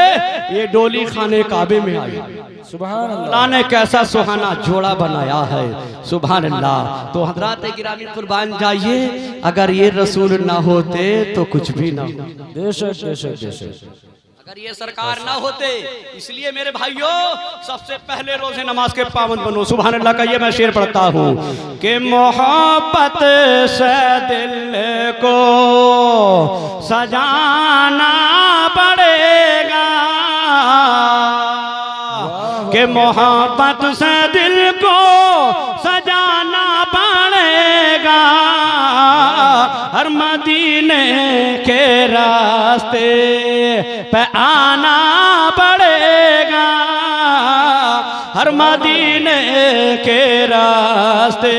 ये डोली खाने काबे में आई। सुभान अल्लाह। अल्लाह ने कैसा सुहाना जोड़ा बनाया है। सुभान अल्लाह। तो हजरात गिरामी कुर्बान जाइए, अगर ये रसूल ना होते तो कुछ भी ना होता। बेशक बेशक बेशक। अगर ये सरकार ना होते, इसलिए मेरे भाइयों सबसे पहले रोजे नमाज के पाबंद बनो। सुभान अल्लाह का ये मैं शेर पढ़ता हूँ कि मोहब्बत से दिल को सजाना पड़ेगा, कि मोहब्बत से दिल को सजाना पड़ेगा, हर मदीने के रास्ते पे आना पड़ेगा, हर मदीने के रास्ते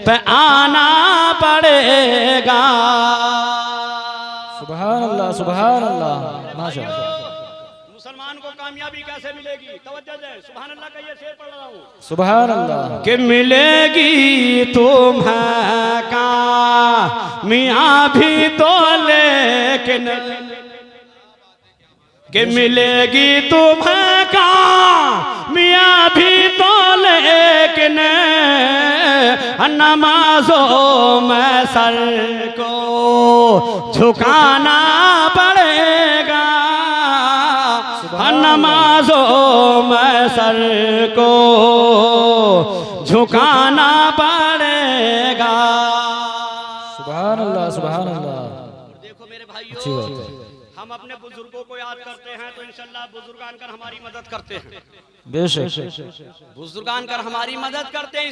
पे आना पड़ेगा। सुभान अल्लाह। सुभान अल्लाह। माशाअल्लाह। मुसलमान को कामयाबी कैसे मिलेगी? तवज्जो दे। सुभान अल्लाह का ये शेर पढ़ रहा हूँ। सुभान अल्लाह। कि मिलेगी तुम्हें कामयाबी तो लेकिन, कि मिलेगी तुम्हें कामयाबी तो लेकिन नमाजों में सर को झुकाना पड़ेगा, नमाजों में सर को झुकाना पड़ेगा। सुभान अल्लाह। सुभान अल्लाह। देखो मेरे अच्छी भाइयों, बात है। हम अपने बुजुर्गों को याद करते हैं तो इंशाल्लाह बुजुर्गान कर हमारी मदद करते हैं। बेशक बुजुर्गान कर हमारी मदद करते हैं।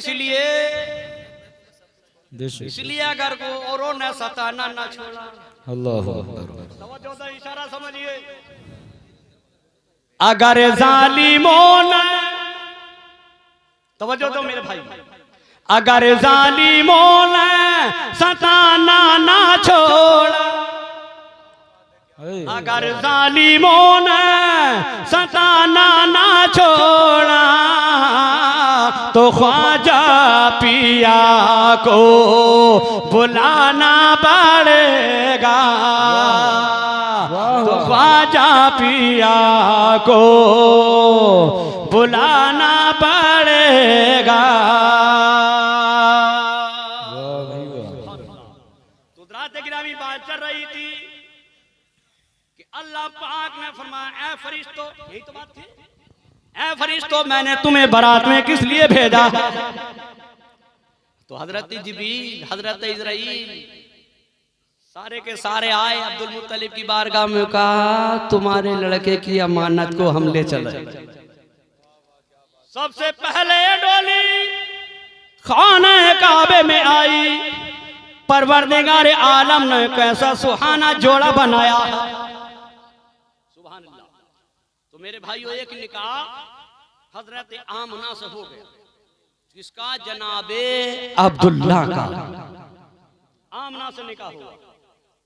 इसलिए अगर को औरों ने सताना ना छोड़ा। अल्लाह। तवज्जो से इशारा समझिए। अगर जालिमों ने, तवज्जो दो मेरे भाई, अगर जालिमों ने सताना ना छोड़ा, अगर जालिमों ने सताना ना छोड़ा, तो ख्वाजा पिया को बुलाना पड़ेगा, तो ख्वाजा पिया को बुलाना पड़ेगा। तो रात गिरामी बात चल रही थी कि अल्लाह पाक ने फरमाया, ऐ फरिश्तों, यही तो बात थी, ऐ फरिश्तों मैंने तुम्हें बारात में किस लिए भेजा? तो हजरत जिब्रील, हजरत इजराइल सारे के सारे आए, अब्दुल मुत्तलिब की बारगाह में कहा तुम्हारे लड़के की अमानत को हम ले चले। सबसे पहले डोली खाने काबे में आई, परवरदिगार आलम ने कैसा सुहाना जोड़ा बनाया। सुभान अल्लाह। तो मेरे भाइयों एक निकाह हजरत आमना से हो गया, जिसका जनाबे अब्दुल्ला का आमना से निकाह हुआ,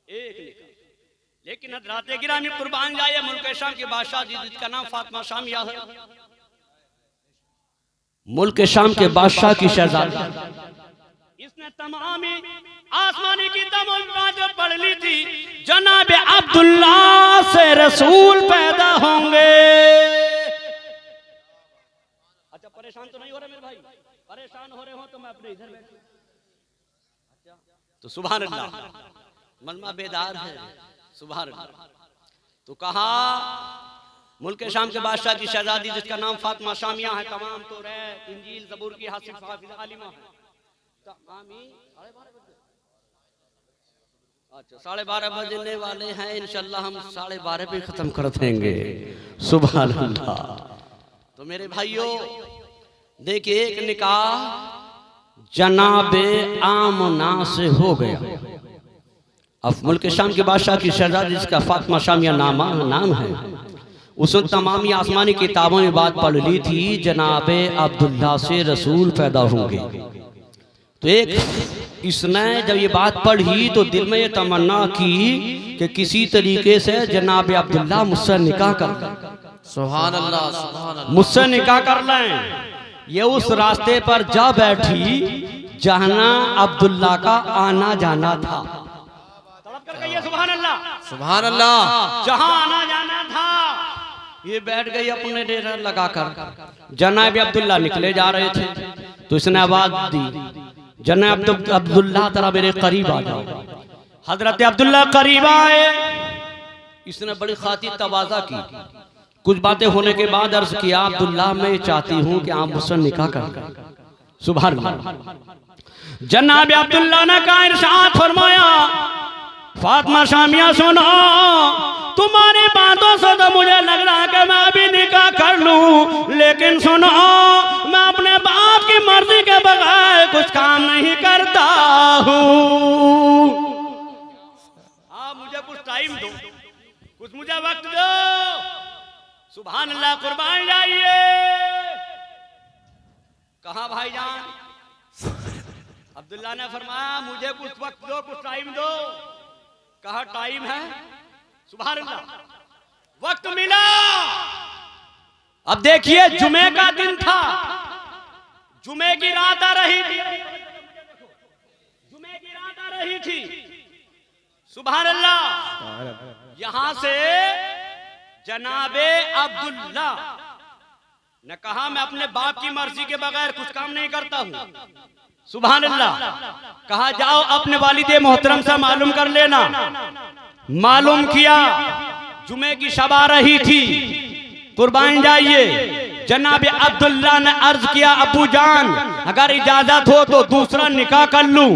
एक निकाह। लेकिन हजरत गिरामी कुर्बान जाए मुल्क शाम के बादशाह जिसका नाम फातिमा शामिया है, मुल्क शाम के बादशाह की शहजादी, इसने तमाम आसमानी की जो पढ़ ली थी, जनाब अब्दुल्ला से रसूल पैदा होंगे। अच्छा परेशान तो नहीं हो रहे मेरे भाई? परेशान हो रहे हो तो मैं अपने इधर बैठूं। अच्छा तो सुभान अल्लाह, मनमा बेदार है, सुभान अल्लाह। तो कहा मुल्क शाम के बादशाह की शहजादी जिसका नाम फातिमा शामिया है, तमाम तो रह इंजील ज़बूर की हासिल हाफिज़ आलिमा है। अच्छा 12:30 बजने वाले हैं, इंशाल्लाह हम 12:30 पे खत्म कर देंगे। सुभान अल्लाह। तो मेरे भाइयों देखिए एक निकाह जनाबे आमना से हो गया। अब मुल्क शाम के बादशाह की शहजादी जिसका फातिमा शामिया नाम है, उसने तमामी आसमानी किताबों में बात पढ़ ली थी जनाबे अब्दुल्ला से रसूल पैदा होंगे। तो एक इसने जब ये बात पढ़ी तो दिल में ये तमन्ना की कि किसी तरीके से जनाब अब्दुल्ला मुझसे निकाह कर, सुभान अल्लाह, सुभान अल्लाह, मुझसे निकाह कर लें। ये उस रास्ते पर जा बैठी जहां अब्दुल्ला का आना जाना था। तड़प कर कहिए सुभान अल्लाह, सुभान अल्लाह। जहां आना जाना था ये बैठ गई अपने डेरा लगाकर। जनाब अब्दुल्ला निकले जा रहे थे तो इसने आवाज दी, जनाब अब्दुल्ला तरा मेरे करीब आ जाओ। हजरत अब्दुल्ला करीब आए, इसने बड़ी खातिर तवाज़ा की। कुछ बातें होने के बाद अर्ज किया, अब्दुल्ला मैं चाहती हूँ कि आप मुझसे निकाह कर। सुभान अल्लाह। जनाब अब्दुल्ला ने कहा, इरशाद फरमाया, फातिमा शामिया सुनो, तुम्हारी बातों से तो मुझे लग रहा है कि मैं अभी निकाह कर लूं, लेकिन सुनो मैं अपने बाप की मर्जी के बगैर कुछ काम नहीं करता हूँ। आप मुझे कुछ टाइम दो, कुछ मुझे वक्त दो। सुभान अल्लाह, कुर्बान जाइए। कहा भाईजान? अब्दुल्ला ने फरमाया मुझे कुछ वक्त दो, कुछ टाइम दो। कहा टाइम है? सुभान अल्लाह, वक्त मिला। अब देखिए जुमे का दिन था, जुमे की रात आ रही थी, जुमे की रात आ रही थी। सुभान अल्लाह। यहां से जनाबे अब्दुल्ला ने कहा मैं अपने बाप की मर्जी के बगैर कुछ काम नहीं करता हूं। सुभान अल्लाह। कहा जाओ अपने वालिदे मोहतरम से मालूम कर लेना। मालूम किया, जुमे की शब आ रही थी, कुर्बान जाइए। जनाब अब्दुल्ला ने अर्ज किया, अबू जान अगर इजाजत हो तो दूसरा निकाह कर लूं,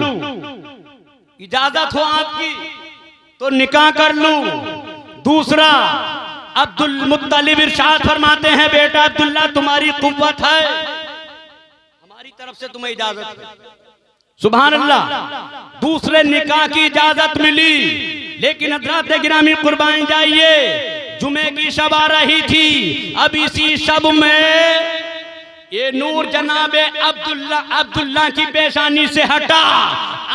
इजाजत हो आपकी तो निकाह कर लूं। दूसरा अब्दुल मुत्तलिब इरशाद फरमाते हैं, बेटा अब्दुल्ला तुम्हारी कुव्वत है, हमारी तरफ से तुम्हें इजाजत है। सुभान अल्लाह। दूसरे निकाह की इजाजत मिली, लेकिन हज़रात गिरामी कुर्बान जाइए, जुमे की शब आ रही थी। अब इसी शब में ये नूर जनाबे अब्दुल्ला की पेशानी से हटा,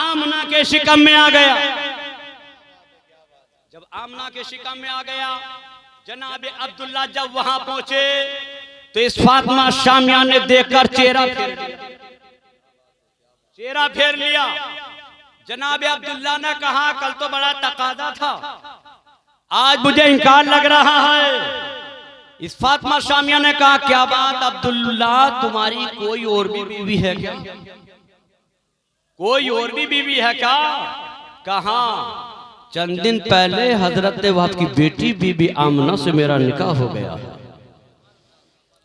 आमना के शिकम में आ गया। जब आमना के शिकम में आ गया, जनाबे अब्दुल्ला जब वहां पहुंचे तो इस फातिमा शामिया ने देखकर चेहरा फेर लिया। जनाबे अब्दुल्ला ने कहा, कल तो बड़ा तकादा था, आज मुझे इनकार लग रहा है। इस फातिमा शामिया ने कहा, क्या बात अब्दुल्ला, तुम्हारी कोई और भी बीवी है क्या? कोई और भी बीवी है क्या? कहा, चंद दिन पहले हजरत वक्त की बेटी बीबी आमना से मेरा निकाह हो गया।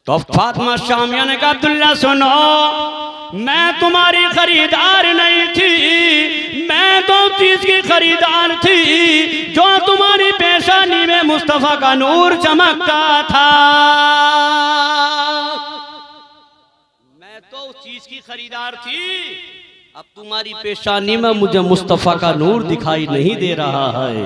तो फातिमा शामिया ने कहा, अब्दुल्ला सुनो, मैं तुम्हारी खरीदार नहीं थी, मैं तो चीज की खरीदार थी जो तुम्हारी पेशानी में मुस्तफा का नूर चमकता था। मैं तो उस चीज की खरीदार थी, अब तुम्हारी पेशानी में मुझे मुस्तफा का नूर दिखाई नहीं दे रहा है।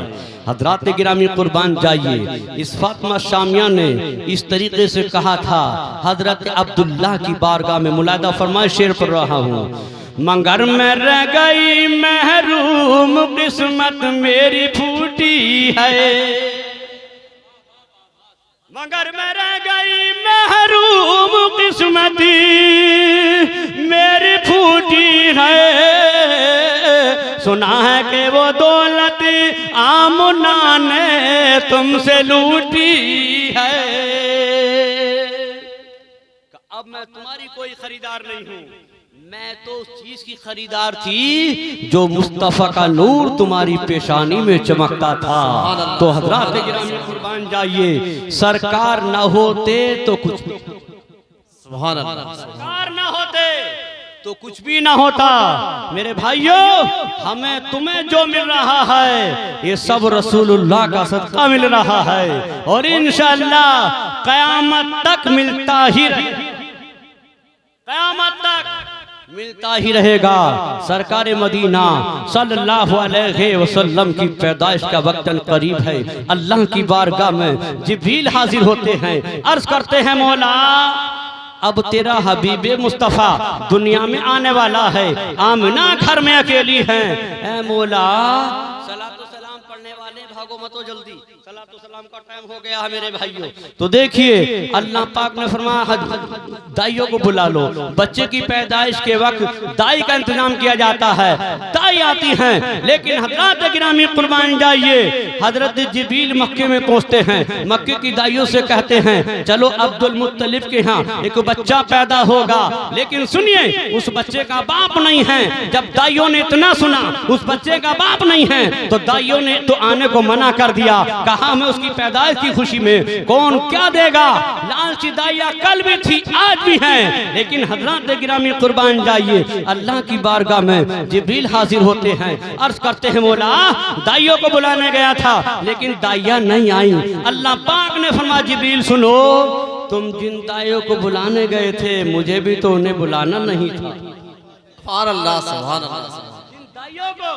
हजरात गिरामी कुर्बान जाइए, इस फातिमा शामिया ने इस तरीके से कहा था। हजरत अब्दुल्ला की बारगाह में मुलादा फरमाए, शेर पढ़ रहा हूँ। मगर मैं रह गई महरूम, किस्मत मेरी फूटी है। मगर मैं रह गई महरूम, किस्मती मेरी फूटी है। सुना है कि वो दौलत आमना ने तुमसे लूटी है। अब मैं तुम्हारी कोई खरीदार नहीं हूं, मैं तो उस चीज की खरीदार थी जो मुस्तफा का नूर तुम्हारी पेशानी में चमकता था। तो हजरात गिरामी कुर्बान जाइए, सरकार न होते तो कुछ, सुभान अल्लाह, सरकार न होते तो कुछ भी ना होता। मेरे भाइयों, हमें तुम्हें जो मिल रहा है ये सब रसूलुल्लाह का सदका मिल रहा है, और इंशाअल्लाह क़यामत तक मिलता ही रहेगा, क़यामत तक मिलता ही रहेगा। सरकार मदीना सल्लल्लाहु अलैहि वसल्लम की पैदाइश का वक्तन करीब है। अल्लाह की बारगाह में जिब्रील हाजिर होते हैं, अर्ज करते हैं, मौला अब तेरा हबीबे मुस्तफ़ा दुनिया में आने वाला है, आमना घर में अकेली है। ऐ मौला, सलातो सलाम पढ़ने वाले भागो मतो जल्दी, सलातो सलाम का टाइम हो गया है मेरे भाइयों। तो देखिए, अल्लाह पाक ने फरमाया दाइयों को बुला लो। बच्चे की पैदाइश के वक्त दाई का इंतजाम किया जाता है, दाई आती हैं, लेकिन हजरत गिरामी कुर्बान जाइए, हजरत जिब्रील मक्के में पहुंचते हैं, मक्के की दाइयों से कहते हैं, चलो अब्दुल मुत्तलिब के यहाँ एक बच्चा पैदा होगा। लेकिन सुनिए, उस बच्चे का बाप नहीं है। जब दाइयों ने इतना सुना उस बच्चे का बाप नहीं है, तो दाइयों ने तो आने को मना कर दिया, कहा हमें उसकी पैदाइश की खुशी में कौन क्या देगा। लालची दाइया कल भी थी, आज भी है। लेकिन हजरत गिरामी कुर्बान जाइए, अल्लाह की बारगाह में जिब्रील हाजिर होते हैं, अर्ज करते हैं, मौला दाइयों को बुलाने गया था लेकिन दाइया नहीं आई। अल्लाह पाक ने फरमाया, जिब्रील सुनो, तुम जिन दाइयों को बुलाने गए थे मुझे भी तो उन्हें बुलाना नहीं था। सुभान अल्लाह, सुभान अल्लाह। जिन दाइयों को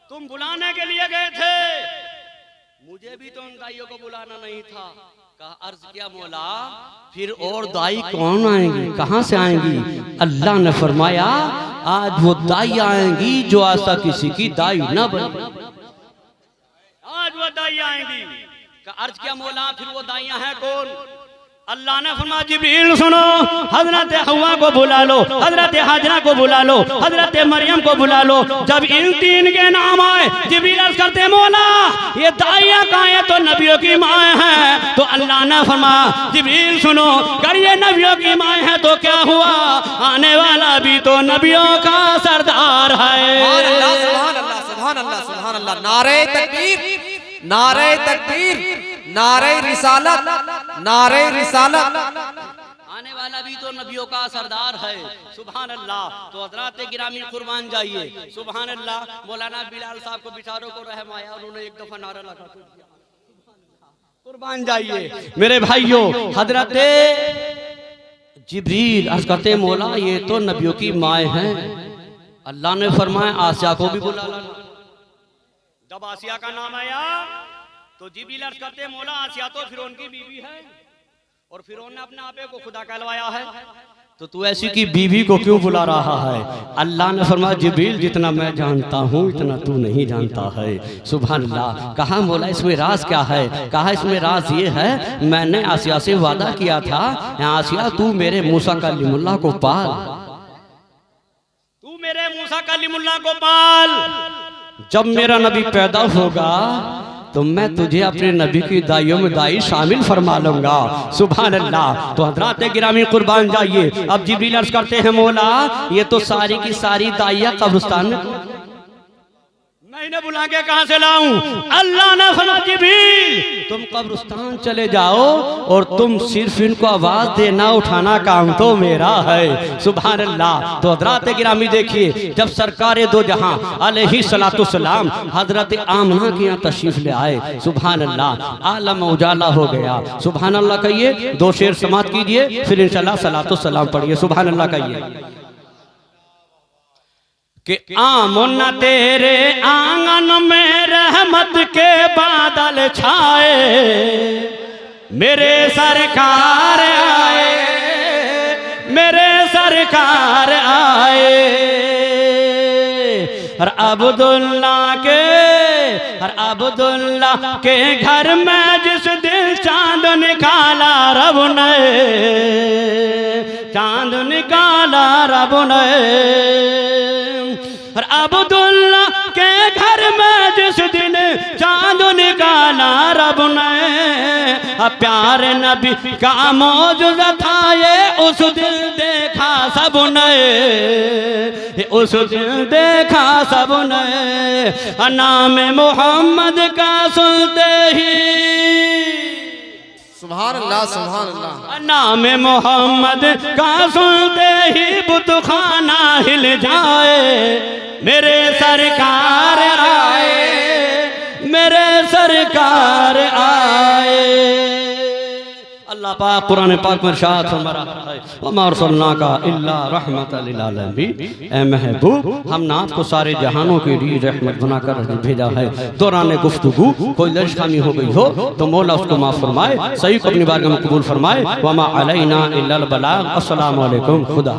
तुम बुलाने के लिए गए थे मुझे भी तो उन दाइयों को बुलाना नहीं था। कहा, अर्ज किया, मौला फिर और दाई कौन आएंगी, कहां से आएंगी? अल्लाह ने फरमाया, आज वो दाई आएंगी जो आज तक किसी की दाई न बनी, आज वो दाई आएंगी। का अर्ज किया, मौला फिर वो दाइयां हैं कौन? अल्लाह ने फरमाया, जिब्रील सुनो, हजरत हव्वा को बुला लो, हजरत हाजरा को बुला लो, हजरत मरियम को बुला लो। जब इन तीन के नाम आए, जिब्रील अर्ज करते, मौला ये दाइया कहाँ है? तो नबियों की माँ है। तो अल्लाह ने फरमाया, जिब्रील सुनो, अगर ये नबियों की माँ है तो क्या हुआ, आने वाला भी तो नबियों का सरदार है। सुभान अल्लाह, सुभान अल्लाह, सुभान अल्लाह। नारे तकबीर, नारे तकबीर, नारे रिसालत, नारे रिसालत। आने वाला भी तो नबियों का सरदार है। सुभान अल्लाह। तो हजरात गिरामी कुर्बान जाइए, सुभान अल्लाह। मौलाना बिलाल साहब को बिचारों को रहम आया, उन्होंने एक दफा नारा लगा दिया, कुर्बान जाइए मेरे भाइयों। हजरत जिब्रील अर्ज करते, मौला ये तो नबियों की माए हैं। अल्लाह ने फरमाया, आसिया को भी बुला ला। जब आसिया का नाम आया तो जिब्रील अर्ज करते, मौला आसिया तो फिरौन की बीवी है और फिरौन ने अपने आपे को खुदा कहलवाया है। तो तू ऐसी की बीवी को क्यों बुला रहा है? अल्लाह ने फरमाया जिब्रील जितना मैं जानता हूँ इतना तू नहीं जानता है। सुभान अल्लाह। कहा मौला इसमें राज क्या है? कहा इसमें राज ये है, मैंने आसिया से वादा किया था, आसिया तू मेरे मूसा कलीमुल्लाह को पाल, तू मेरे मूसा कलीमुल्लाह को पाल। जब मेरा नबी पैदा होगा तो मैं तुझे अपने नबी की दाइयों में दाई शामिल फरमा लूंगा। सुभान अल्लाह। तो हजरात गिरामी कुर्बान जाइए। अब जिब्रील अर्ज करते हैं मौला ये तो सारी की सारी दाइया कब्रिस्तान में, मैं इन्हें बुला के कहां से लाऊं? अल्लाह ने फरमाया जिब्रील तुम कब्रिस्तान चले जाओ और तुम सिर्फ इनको आवाज देना उठाना काम तो मेरा है। सुभान अल्लाह। तो हजरात गिरामी देखिए जब सरकार दो जहां अलैहि सलातु सलाम हजरत आमना के यहाँ तशरीफ ले आए, सुभान अल्लाह आलम उजाला हो गया। सुभान अल्लाह कहिए। 2 शेर समाप्त कीजिए फिर इंशाल्लाह सलातु सलाम पढ़िए। सुभान अल्लाह कहिए कि आमना तेरे आंगन में रहमत के बादल छाए, मेरे सरकार आए, मेरे सरकार आए। हर अब्दुल्ला के घर में जिस दिन चांद निकाला रब ने, चांद निकाला रब ने। और अब्दुल्ला के घर में जिस दिन चांद निकाला रब ने, प्यारे नबी का मौजूदा था ये उस दिन देखा सब ने, उस दिन देखा सब ने। नाम मोहम्मद का सुनते ही सुभान अल्लाह सुभान अल्लाह। नाम मोहम्मद का सुनते ही बुतखाना हिल जाए, मेरे सरकार आए, मेरे सरकार आए। अल्लाह पाक कुरान पाक में इरशाद फरमा रहा है वमा अरसलनाका इल्ला रहमतल लिल आलमीन। ए महबूब हमने आपको सारे जहानों के लिए रहमत बनाकर भेजा है। दौरान गुफ्तगू कोई लश्खानी हो गई हो तो मौला उसको माफ फरमाए, सही को अपनी बारगाह में कबूल फरमाए। वमा अलैना इल्लल बलाग। अस्सलामु अलैकुम। खुदा।